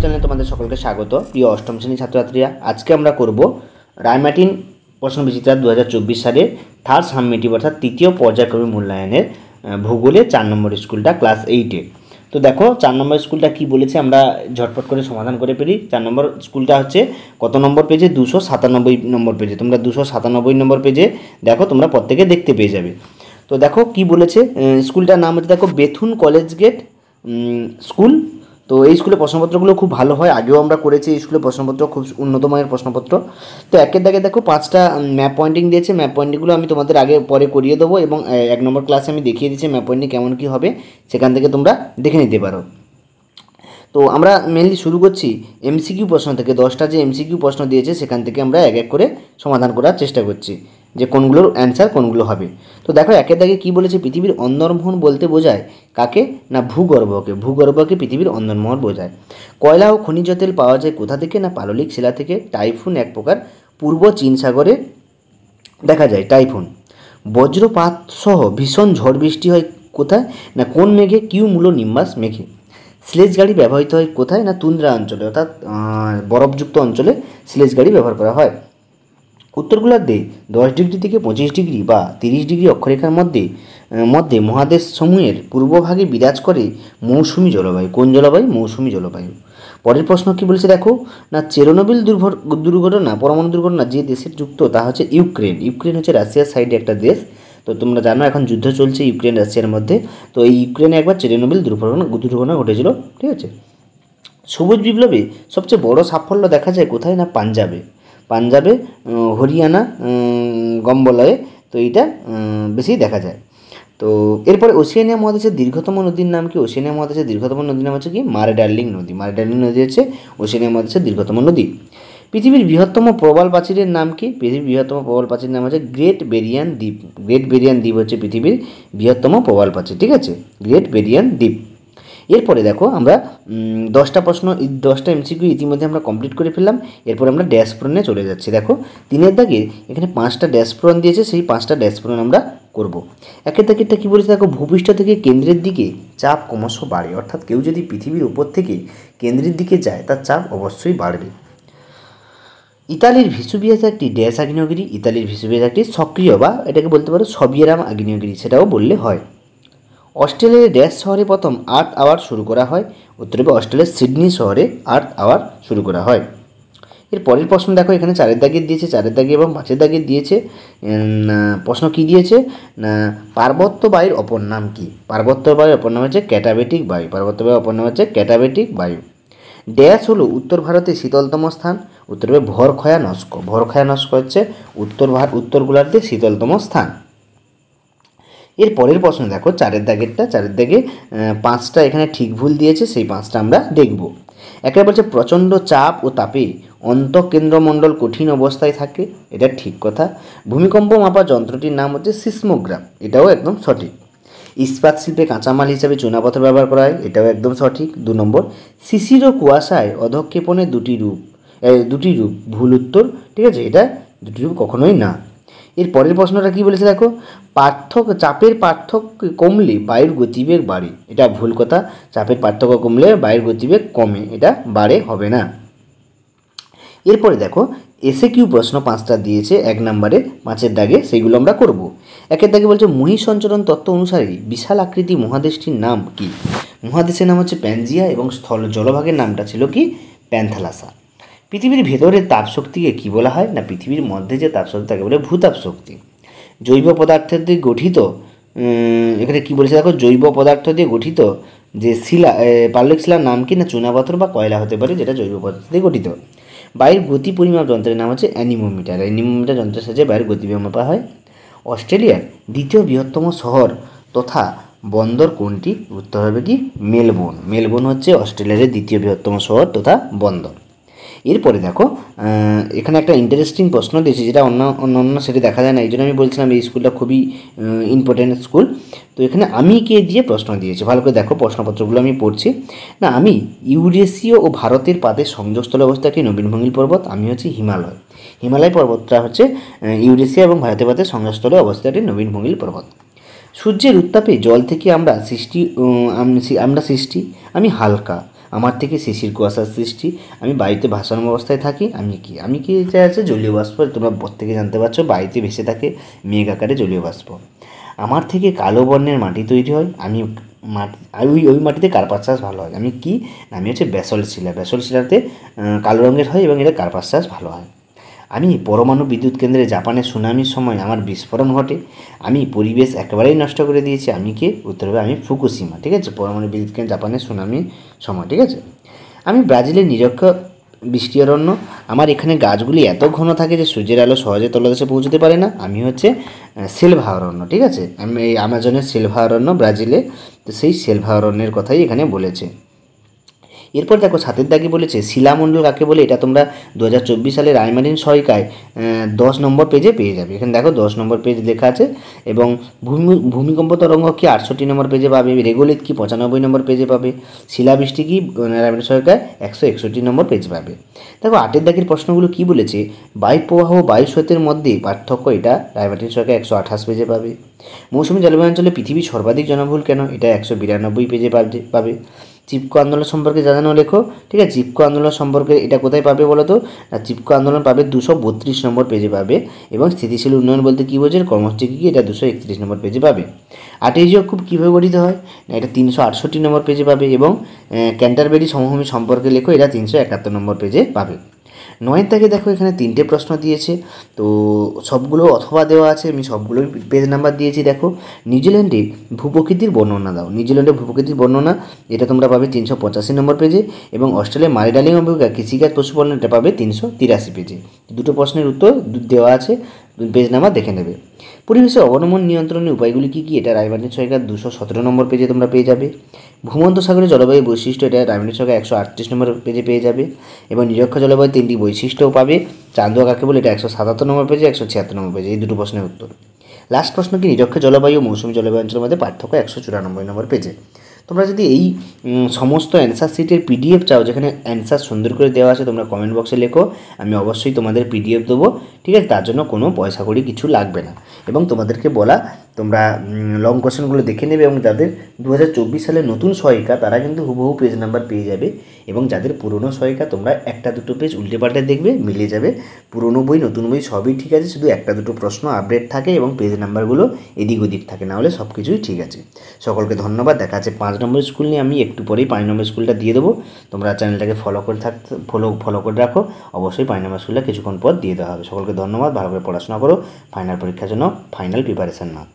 চ্যানেলে তোমাদের সকলকে স্বাগত। প্রিয় অষ্টম শ্রেণীর ছাত্রছাত্রীরা, আজকে আমরা করব রায়মার্টিন প্রশ্নবিচিত্রা 2024 সালে থার্ড সাবমিটিভ অর্থাৎ তৃতীয় পর্যায়ক্রমিক মূল্যায়নের ভূগোলে 4 নম্বর স্কুলটা ক্লাস 8-এ। তো দেখো 4 নম্বর স্কুলটা কি বলেছে আমরা ঝটপট করে সমাধান করে ফেলি। 4 নম্বর স্কুলটা হচ্ছে কত নম্বর পেজে? 297 নম্বর পেজে। তোমরা 297 নম্বর পেজে দেখো, তোমরা প্রত্যেকে দেখতে পেয়ে যাবে। তো দেখো কি বলেছে, স্কুলটার নাম হচ্ছে দেখো বেথুন কলেজ গেট স্কুল। তো এই স্কুলের প্রশ্নপত্রগুলো খুব ভালো হয়, আগেও আমরা করেছি। এই স্কুলের প্রশ্নপত্র খুব উন্নত মানের প্রশ্নপত্র। তো একের দাগে দেখো 5টা ম্যাপ পয়েন্টিং দিয়েছে। ম্যাপ পয়েন্টিংগুলো আমি তোমাদের আগে পরে করিয়ে দেবো এবং 1 নম্বর ক্লাসে আমি দেখিয়ে দিচ্ছি ম্যাপ পয়েন্টিং কেমন কী হবে, সেখান থেকে তোমরা দেখে নিতে পারো। তো আমরা মেনলি শুরু করছি এমসিকিউ প্রশ্ন থেকে। 10টা যে এমসিকিউ প্রশ্ন দিয়েছে সেখান থেকে আমরা এক এক করে সমাধান করার চেষ্টা করছি যে কোনগুলোর অ্যান্সার কোনগুলো হবে। তো দেখো একের দাগে কী বলেছে, পৃথিবীর অন্দরমহল বলতে বোঝায় কাকে? না ভূগর্ভকে। ভূগর্ভকে পৃথিবীর অন্দরমহল বোঝায়। কয়লা ও খনিজ তেল পাওয়া যায় কোথা থেকে? না পাললিক শিলা থেকে। টাইফুন এক প্রকার পূর্ব চীন সাগরে দেখা যায় টাইফুন। বজ্রপাত সহ ভীষণ ঝড় বৃষ্টি হয় কোথায়? না কোন মেঘে? কিউমুলো নিম্বাস মেঘে। স্লেজ গাড়ি ব্যবহৃত হয় কোথায়? না তুন্দ্রা অঞ্চলে, অর্থাৎ বরফযুক্ত অঞ্চলে স্লেজ গাড়ি ব্যবহার করা হয়। উত্তর গোলার্ধে 10 ডিগ্রি থেকে 25 ডিগ্রি বা 30 ডিগ্রি অক্ষরেখার মধ্যে মহাদেশ সমূহের পূর্বভাগে বিরাজ করে মৌসুমী জলবায়ু। কোন জলবায়ু? মৌসুমী জলবায়ু। পরের প্রশ্ন কি বলেছে দেখো, না চেরনোবিল দুর্ঘটনা, পরমাণু দুর্ঘটনা যে দেশের যুক্ত তা হচ্ছে ইউক্রেন। ইউক্রেন হচ্ছে রাশিয়ার সাইডে একটা দেশ। তো তোমরা জানো এখন যুদ্ধ চলছে ইউক্রেন রাশিয়ার মধ্যে। তো এই ইউক্রেনে একবার চেরনোবিল দুর্ঘটনা ঘটেছিল, ঠিক আছে। সবুজ বিপ্লবে সবচেয়ে বড় সাফল্য দেখা যায় কোথায়? না পাঞ্জাবে, হরিয়ানা, গম্বলয়ে। তো এইটা বেশি দেখা যায়। তো এরপরে ওশেনিয়া মহাদেশের দীর্ঘতম নদীর নাম কি? ওশেনিয়া মহাদেশের দীর্ঘতম নদীর নাম হচ্ছে কি? মারডার্লিং নদী। মারডার্লিং নদী হচ্ছে ওশেনিয়া মহাদেশের দীর্ঘতম নদী। পৃথিবীর বৃহত্তম প্রবাল প্রাচীরের নাম কি? পৃথিবীর বৃহত্তম প্রবাল প্রাচীরের নাম হচ্ছে গ্রেট বেরিয়ান দ্বীপ। গ্রেট বেরিয়ান দ্বীপ হচ্ছে পৃথিবীর বৃহত্তম প্রবাল প্রাচীর, ঠিক আছে, গ্রেট বেরিয়ান দ্বীপ। এরপরে দেখো আমরা 10টা প্রশ্ন, 10টা এমসিকিউ ইতিমধ্যে আমরা কমপ্লিট করে ফেললাম। এরপরে আমরা ড্যাশ পূরণে চলে যাচ্ছি। দেখো 3-এর দাগে এখানে 5টা ড্যাশ পূরণ দিয়েছে, সেই 5টা ড্যাশ পূরণ আমরা করব। একের দাগেরটা কী বলেছে দেখো, ভূপৃষ্ঠ থেকে কেন্দ্রের দিকে চাপ ক্রমশ বাড়ে। অর্থাৎ কেউ যদি পৃথিবীর উপর থেকে কেন্দ্রের দিকে যায় তার চাপ অবশ্যই বাড়বে। ইতালির ভিসুভিয়াস একটি ড্যাশ আগ্নেয়গিরি। ইতালির ভিসুভিয়াস একটি সক্রিয় বা এটাকে বলতে পারো সবিয়েরাম আগ্নেয়গিরি, সেটাও বললে হয়। অস্ট্রেলিয়ার ড্যাশ শহরে প্রথম আর্থ আওয়ার শুরু করা হয়? উত্তরে অস্ট্রেলিয়ার সিডনি শহরে আর্থ আওয়ার শুরু করা হয়। এর পরের প্রশ্ন দেখো, এখানে 4-এর দাগের দিয়েছে, 4-এর দাগে এবং 5-এর দাগের দিয়েছে। প্রশ্ন কি দিয়েছে না পার্বত্য বায়ুর অপর নাম কি? পার্বত্য বায়ুর অপর নাম হচ্ছে ক্যাটাবেটিক বায়ু। পার্বত্য বায়ুর অপর নাম হচ্ছে ক্যাটাবেটিক বায়ু। ড্যাশ হলো উত্তর ভারতের শীতলতম স্থান? উত্তরে ভরখয়া নস্ক। ভরখয়া নস্ক হচ্ছে উত্তর গোলার্ধের শীতলতম স্থান। এর পরের প্রশ্ন দেখো 4-এর দাগেরটা। 4-এর দাগে 5টা এখানে ঠিক ভুল দিয়েছে, সেই 5টা আমরা দেখব। একে বলছে প্রচণ্ড চাপ ও তাপে অন্তঃকেন্দ্রমণ্ডল কঠিন অবস্থায় থাকে, এটা ঠিক কথা। ভূমিকম্প মাপা যন্ত্রটির নাম হচ্ছে সিসমোগ্রাফ, এটাও একদম সঠিক। ইস্পাত শিল্পে কাঁচামাল হিসাবে চুনাপাথর ব্যবহার করা হয়, এটাও একদম সঠিক। 2 নম্বর, শিশির ও কুয়াশায় অধক্ষেপণের দুটি রূপ ভুল উত্তর, ঠিক আছে, এটা দুটি রূপ কখনোই না। এর পরের প্রশ্নটা কি বলেছে দেখো, চাপের পার্থক্য কমলে বায়ুর গতিবেগ বাড়ে, এটা ভুল কথা। চাপের পার্থক্য কমলে বায়ুর গতিবেগ কমে, এটা বাড়ে, হবে না। এরপরে দেখো এসএকিউ প্রশ্ন 5টা দিয়েছে 1 নম্বরে 5-এর দাগে, সেইগুলো আমরা করব। 1-এর দাগে বলছে মহীশ সঞ্চরণ তত্ত্ব অনুসারে বিশাল আকৃতি মহাদেশটির নাম কি? মহাদেশের নাম হচ্ছে প্যানজিয়া এবং জলভাগের নামটা ছিল কি? প্যান্থালাসা। পৃথিবীর ভেতরের তাপশক্তিকে কী বলা হয়? না পৃথিবীর মধ্যে যে তাপশক্তি তাকে বলে ভূতাপ শক্তি। জৈব পদার্থের দিয়ে গঠিত, এখানে কী বলেছে দেখো, জৈব পদার্থ দিয়ে গঠিত যে শিলা, পাললিক শিলার নাম কি? না চুনাপাথর বা কয়লা হতে পারে, যেটা জৈব পদার্থ দিয়ে গঠিত। বায়ুর গতি পরিমাপ যন্ত্রের নাম হচ্ছে অ্যানিমোমিটার। অ্যানিমোমিটার যন্ত্রের সাহায্যে বায়ুর গতিবেগ মাপা হয়। অস্ট্রেলিয়ার দ্বিতীয় বৃহত্তম শহর তথা বন্দর কোনটি? উত্তর হবে কি? মেলবোর্ন। মেলবোর্ন হচ্ছে অস্ট্রেলিয়ার দ্বিতীয় বৃহত্তম শহর তথা বন্দর। এরপরে দেখো এখানে একটা ইন্টারেস্টিং প্রশ্ন দিয়েছি, যেটা অন্য সেটা দেখা যায় না, এই জন্য আমি বলছিলাম এই স্কুলটা খুবই ইম্পর্টেন্ট স্কুল। তো এখানে আমি কে দিয়ে প্রশ্ন দিয়েছে, ভালো করে দেখো প্রশ্নপত্রগুলো আমি পড়ছি। না আমি ইউরেশীয় ও ভারতের পাদের সংযোগস্থলে অবস্থিত একটি নবীনভঙ্গিল পর্বত, আমি হচ্ছে হিমালয়। হিমালয় পর্বতটা হচ্ছে ইউরেশিয়া এবং ভারতের পাদের সংযোগস্থলে অবস্থিত একটি নবীনভঙ্গিল পর্বত। সূর্যের উত্তাপে জল থেকে আমরা সৃষ্টি, আমি হালকা। আমার থেকে শিশির কুয়াশার সৃষ্টি, আমি বায়ুতে ভাসমান অবস্থায় থাকি, আমি কি এটা আছে জলীয় বাষ্প, তোমরা প্রত্যেকে জানতে পারছো বায়ুতে ভেসে থাকে মেঘ আকারে জলীয় বাষ্প। আমার থেকে কালো বর্ণের মাটি তৈরি হয়, ওই মাটিতে কার্পাস চাষ ভালো হয়, আমি হচ্ছে ব্যাসল্ট শিলা, ব্যাসল্ট শিলাতে কালো রঙের হয় এবং এটা কার্পাস চাষ ভালো হয়। আমি পরমাণু বিদ্যুৎ কেন্দ্রে জাপানের সুনামির সময় আমার বিস্ফোরণ ঘটে, আমি পরিবেশ একেবারেই নষ্ট করে দিয়েছি, উত্তর হবে আমি ফুকুশিমা। ঠিক আছে, পরমাণু বিদ্যুৎ কেন্দ্র জাপানের সুনামির সময়। ঠিক আছে, আমি ব্রাজিলের নিরক্ষীয় বৃষ্টি অরণ্য, আমার এখানে গাছগুলি এত ঘন থাকে যে সূর্যের আলো সহজে তলদেশে পৌঁছতে পারে না, আমি হচ্ছে সেলভা অরণ্য। ঠিক আছে, আমি এই আমাজনের সেলভা অরণ্য ব্রাজিলে, তো সেই সেলভা অরণ্যের কথাই এখানে বলেছে। এরপর দেখো ছাতের দাগে বলেছে শিলামণ্ডল কাকে বলে, এটা তোমরা 2024 সালে রায়মার্টিন সহায়িকায় 10 নম্বর পেজে পেয়ে যাবে। এখানে দেখো 10 নম্বর পেজ লেখা আছে। এবং ভূমিকম্প তরঙ্গ কি 68 নম্বর পেজে পাবে, রেগোলিত কি 95 নম্বর পেজে পাবে, শিলাবৃষ্টি কি রায়মার্টিন সহায়িকায় 161 নম্বর পেজে পাবে। দেখো 8 দাগের প্রশ্নগুলো কি বলেছে, বায়ু প্রবাহ ও বায়ু স্রোতের মধ্যে পার্থক্য, এটা রায়মার্টিন সহায়িকায় 128 পেজে পাবে। মৌসুমী জলবায়ু অঞ্চলে পৃথিবীর সর্বাধিক জনবহুল কেন, এটা 192 পেজে পাবে। চিপকো আন্দোলন সম্পর্কে জানানো লেখো। ঠিক আছে, চিপকো আন্দোলন সম্পর্কে এটা কোথায় পাবে বলো তো, চিপকো আন্দোলন পাবে 232 নম্বর পেজে পাবে। এবং স্থিতিশীল উন্নয়ন বলতে কী বোঝে, কর্মসূচি কী, এটা 231 নম্বর পেজে পাবে। আর্টেরিয় কূপ কীভাবে গঠিত হয়, এটা 368 নম্বর পেজে পাবে। এবং ক্যান্টারবেরি সমভূমি সম্পর্কে লেখো, এটা 371 নম্বর পেজে পাবে। 9 দাগে দেখো এখানে 3টে প্রশ্ন দিয়েছে, তো সবগুলো অথবা দেওয়া আছে, আমি সবগুলোই পেজ নাম্বার দিয়েছি। দেখো নিউজিল্যান্ডে ভূপ্রকৃতির বর্ণনা দাও, নিউজিল্যান্ডের ভূপ্রকৃতির বর্ণনা, এটা তোমরা পাবে 385 নম্বর পেজে। এবং অস্ট্রেলিয়ার মারিডালিং অভিজ্ঞতা কৃষিকাজ পশুপালন, এটা পাবে 383 পেজে। দুটো প্রশ্নের উত্তর দেওয়া আছে, পেজ নাম্বার দেখে নেবে। পরিবেশের অবনমন নিয়ন্ত্রণের উপায়গুলি কী কী, এটা রায়মার্টিন সহায়িকার 217 নম্বর পেজে তোমরা পেয়ে যাবে। ভূমধ্য সাগরের জলবায়ু বৈশিষ্ট্য, এটা রায়মার্টিন সহায়িকার 138 নম্বর পেজে পেয়ে যাবে। এবং নিরক্ষীয় জলবায়ু 3টি বৈশিষ্ট্যও পাবে, চান্দুয়া কাকে বলে, এটা 177 নম্বর পেজে, 176 নম্বর পেজে, এই দুটো প্রশ্নের উত্তর। লাস্ট প্রশ্ন কি, নিরক্ষীয় জলবায়ু ও মৌসুমী জলবায়ু অঞ্চলের মধ্যে পার্থক্য, 194 নম্বর পেজে। তোমরা যদি এই সমস্ত অ্যান্সার শিটের পিডিএফ চাও, যেখানে অ্যান্সার সুন্দর করে দেওয়া আছে, তোমরা কমেন্ট বক্সে লেখো, আমি অবশ্যই তোমাদের পিডিএফ দেবো। ঠিক আছে, তার জন্য কোনো পয়সা কড়ি কিছু লাগবে না। এবং তোমাদেরকে বলা, তোমরা লং কোশ্চেনগুলো দেখে নেবে। এবং যাদের 2024 সালে নতুন সহায়িকা, তারা কিন্তু হুবহু পেজ নাম্বার পেয়ে যাবে। এবং যাদের পুরনো সহায়িকা, তোমরা একটা দুটো পেজ উল্টে পাল্টে দেখবে, মিলে যাবে। পুরনো বই নতুন বই সবই ঠিক আছে, শুধু একটা দুটো প্রশ্ন আপডেট থাকে এবং পেজ নাম্বারগুলো এদিক ওদিক থাকে, না হলে সব কিছুই ঠিক আছে। সকলকে ধন্যবাদ, দেখা আছে 5 নম্বর স্কুল নিয়ে। আমি একটু পরেই 5 নম্বর স্কুলটা দিয়ে দেবো, তোমরা চ্যানেলটাকে ফলো করে রাখো। অবশ্যই 5 নম্বর স্কুলটা কিছুক্ষণ পর দিয়ে দেওয়া হবে। সকলকে ধন্যবাদ, ভালো করে পড়াশোনা করো, ফাইনাল পরীক্ষার জন্য ফাইনাল প্রিপারেশন নাও।